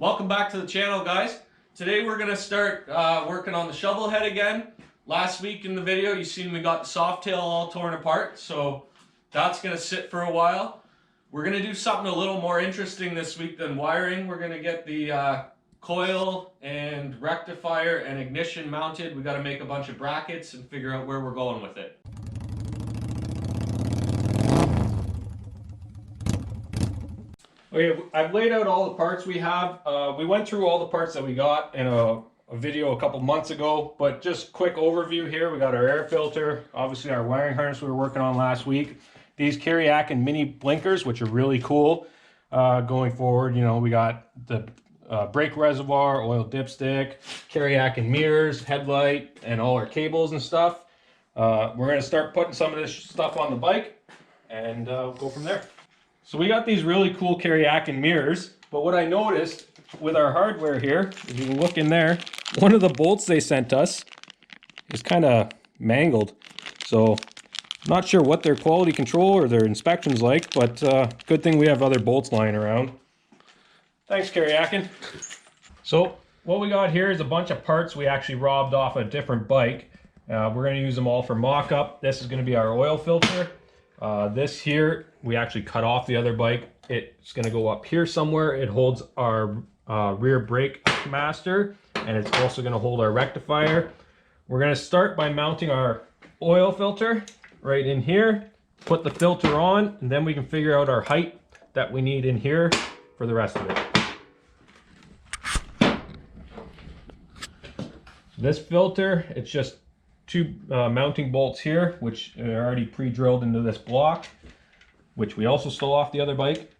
Welcome back to the channel, guys. Today we're going to start working on the shovel head again. Last week in the video you seen we got the soft tail all torn apart, so that's going to sit for a while. We're going to do something a little more interesting this week than wiring. We're going to get the coil and rectifier and ignition mounted. We got to make a bunch of brackets and figure out where we're going with it. Okay, I've laid out all the parts we have. We went through all the parts that we got in a video a couple months ago, but just quick overview here. We got our air filter, obviously our wiring harness we were working on last week. These Kiriak and mini blinkers, which are really cool going forward. You know, we got the brake reservoir, oil dipstick, Kiriak and mirrors, headlight, and all our cables and stuff. We're going to start putting some of this stuff on the bike and go from there. So we got these really cool Kiriak and mirrors, but what I noticed with our hardware here, if you look in there, one of the bolts they sent us is kind of mangled. So not sure what their quality control or their inspection's like, but good thing we have other bolts lying around. Thanks, Kiriakin. So what we got here is a bunch of parts we actually robbed off a different bike. We're going to use them all for mock-up. This is going to be our oil filter. This here, we actually cut off the other bike. It's going to go up here somewhere. It holds our rear brake master, and it's also going to hold our rectifier. We're going to start by mounting our oil filter right in here, put the filter on, and then we can figure out our height that we need in here for the rest of it. This filter, it's just two mounting bolts here, which are already pre-drilled into this block, which we also stole off the other bike,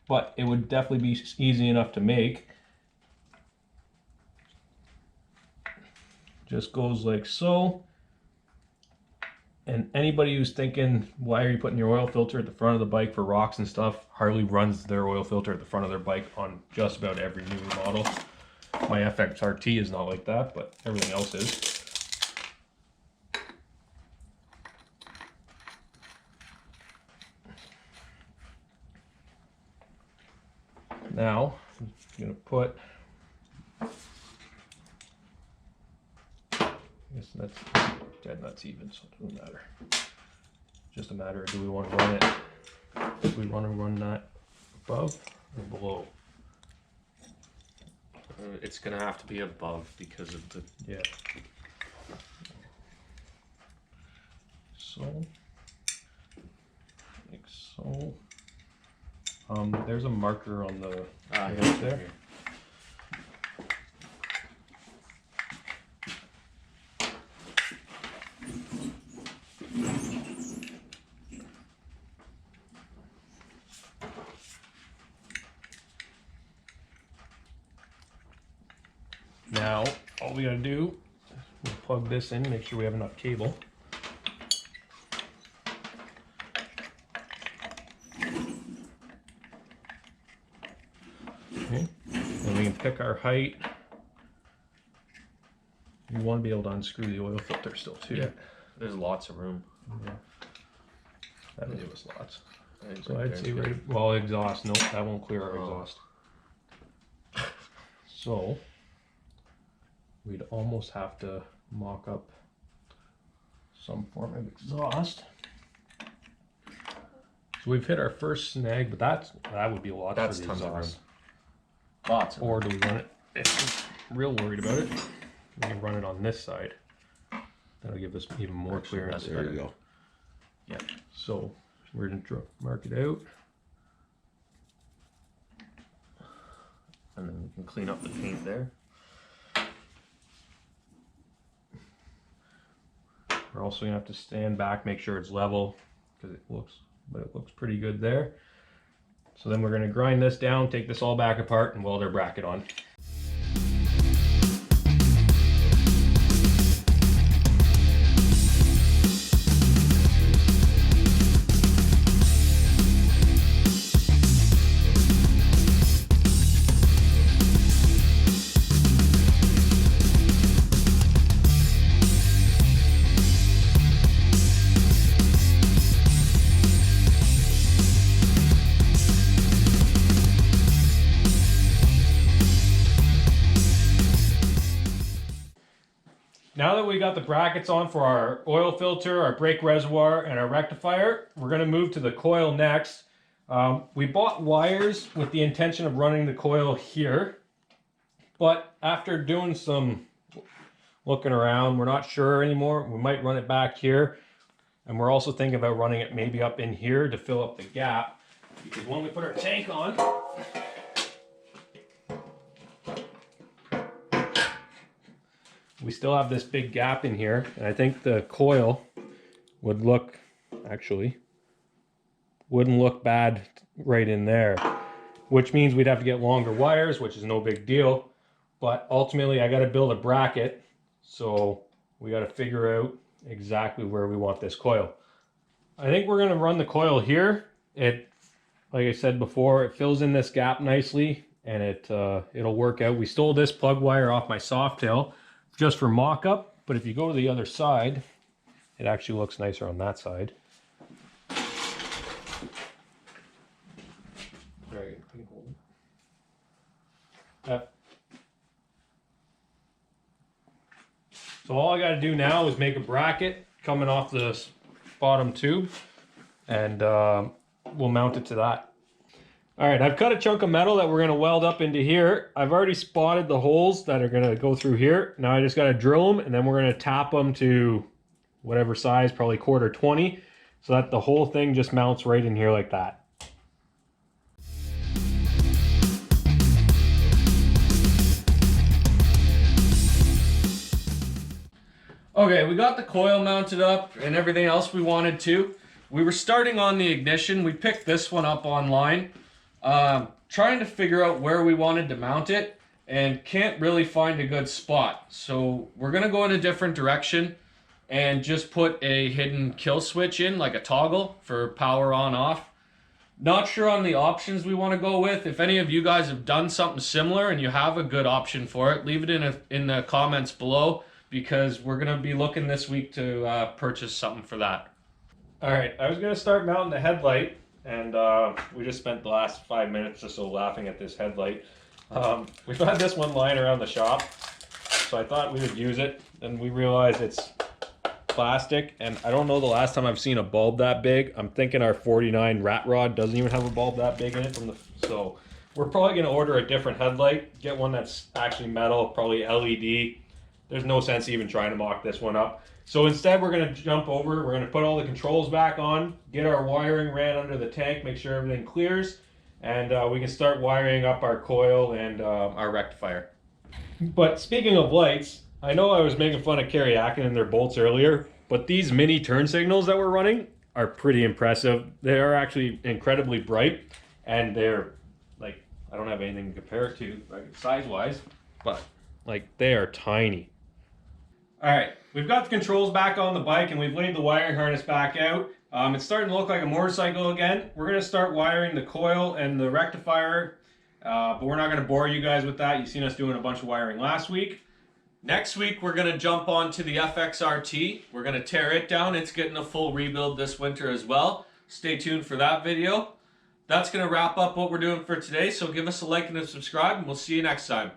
but it would definitely be easy enough to make. Just goes like so. And anybody who's thinking, why are you putting your oil filter at the front of the bike for rocks and stuff? Harley runs their oil filter at the front of their bike on just about every new model. My FXRT is not like that, but everything else is. Now, I'm going to put, I guess that's dead nuts even, so it doesn't matter. Just a matter of, do we want to run it, do we want to run that above or below? It's going to have to be above because of the... Yeah. So, like so. There's a marker on the right there. Now, all we gotta do is plug this in, make sure we have enough cable. Okay, and we can pick our height. You want to be able to unscrew the oil filter still too. Yeah, there's lots of room. Yeah. That'll give us lots. So Right I'd say right, well, exhaust, nope, that won't clear our exhaust. So we'd almost have to mock up some form of exhaust. So we've hit our first snag, but that would be a lot for the exhaust. Lots of Or do we run it, if we're real worried about it, we can run it on this side. That'll give us even more clearance. There you go. Yeah, so we're going to mark it out. And then we can clean up the paint there. We're also going to have to stand back, make sure it's level, because it looks pretty good there. So then we're going to grind this down, take this all back apart, and weld our bracket on. now that we got the brackets on for our oil filter, our brake reservoir, and our rectifier, we're going to move to the coil next. We bought wires with the intention of running the coil here, but after doing some looking around, we're not sure anymore. We might run it back here, and we're also thinking about running it maybe up in here to fill up the gap, because when we put our tank on, we still have this big gap in here, and I think the coil would look, actually, wouldn't look bad right in there, which means we'd have to get longer wires, which is no big deal, but ultimately I got to build a bracket, so we got to figure out exactly where we want this coil. I think we're going to run the coil here. It, like I said before, it fills in this gap nicely, and it'll work out. We stole this plug wire off my Softail just for mock-up, but if you go to the other side, it actually looks nicer on that side. So all I got to do now is make a bracket coming off this bottom tube, and we'll mount it to that. All right, I've cut a chunk of metal that we're going to weld up into here. I've already spotted the holes that are going to go through here. Now I just got to drill them, and then we're going to tap them to whatever size, probably 1/4 so that the whole thing just mounts right in here like that. Okay, we got the coil mounted up and everything else we wanted to. We were starting on the ignition. We picked this one up online, trying to figure out where we wanted to mount it, and can't really find a good spot. So we're gonna go in a different direction and just put a hidden kill switch in, like a toggle for power on off. Not sure on the options we want to go with. If any of you guys have done something similar and you have a good option for it, leave it in the comments below, because we're going to be looking this week to purchase something for that. All right, I was going to start mounting the headlight, and we just spent the last 5 minutes or so laughing at this headlight. We've had this one lying around the shop, so I thought we would use it, and we realized it's plastic, and I don't know the last time I've seen a bulb that big. I'm thinking our 49 rat rod doesn't even have a bulb that big in it so we're probably going to order a different headlight, get one that's actually metal, probably LED. There's no sense even trying to mock this one up. So instead we're going to jump over, we're going to put all the controls back on, get our wiring ran under the tank, make sure everything clears, and we can start wiring up our coil and our rectifier. But speaking of lights, I know I was making fun of Kariakin and their bolts earlier, but these mini turn signals that we're running are pretty impressive. They are actually incredibly bright, and they're like, I don't have anything to compare it to like size-wise, but like they are tiny. All right, we've got the controls back on the bike, and we've laid the wiring harness back out. It's starting to look like a motorcycle again. We're going to start wiring the coil and the rectifier, but we're not going to bore you guys with that. You've seen us doing a bunch of wiring last week. Next week, we're going to jump onto the FXRT. We're going to tear it down. It's getting a full rebuild this winter as well. Stay tuned for that video. That's going to wrap up what we're doing for today, so give us a like and a subscribe, and we'll see you next time.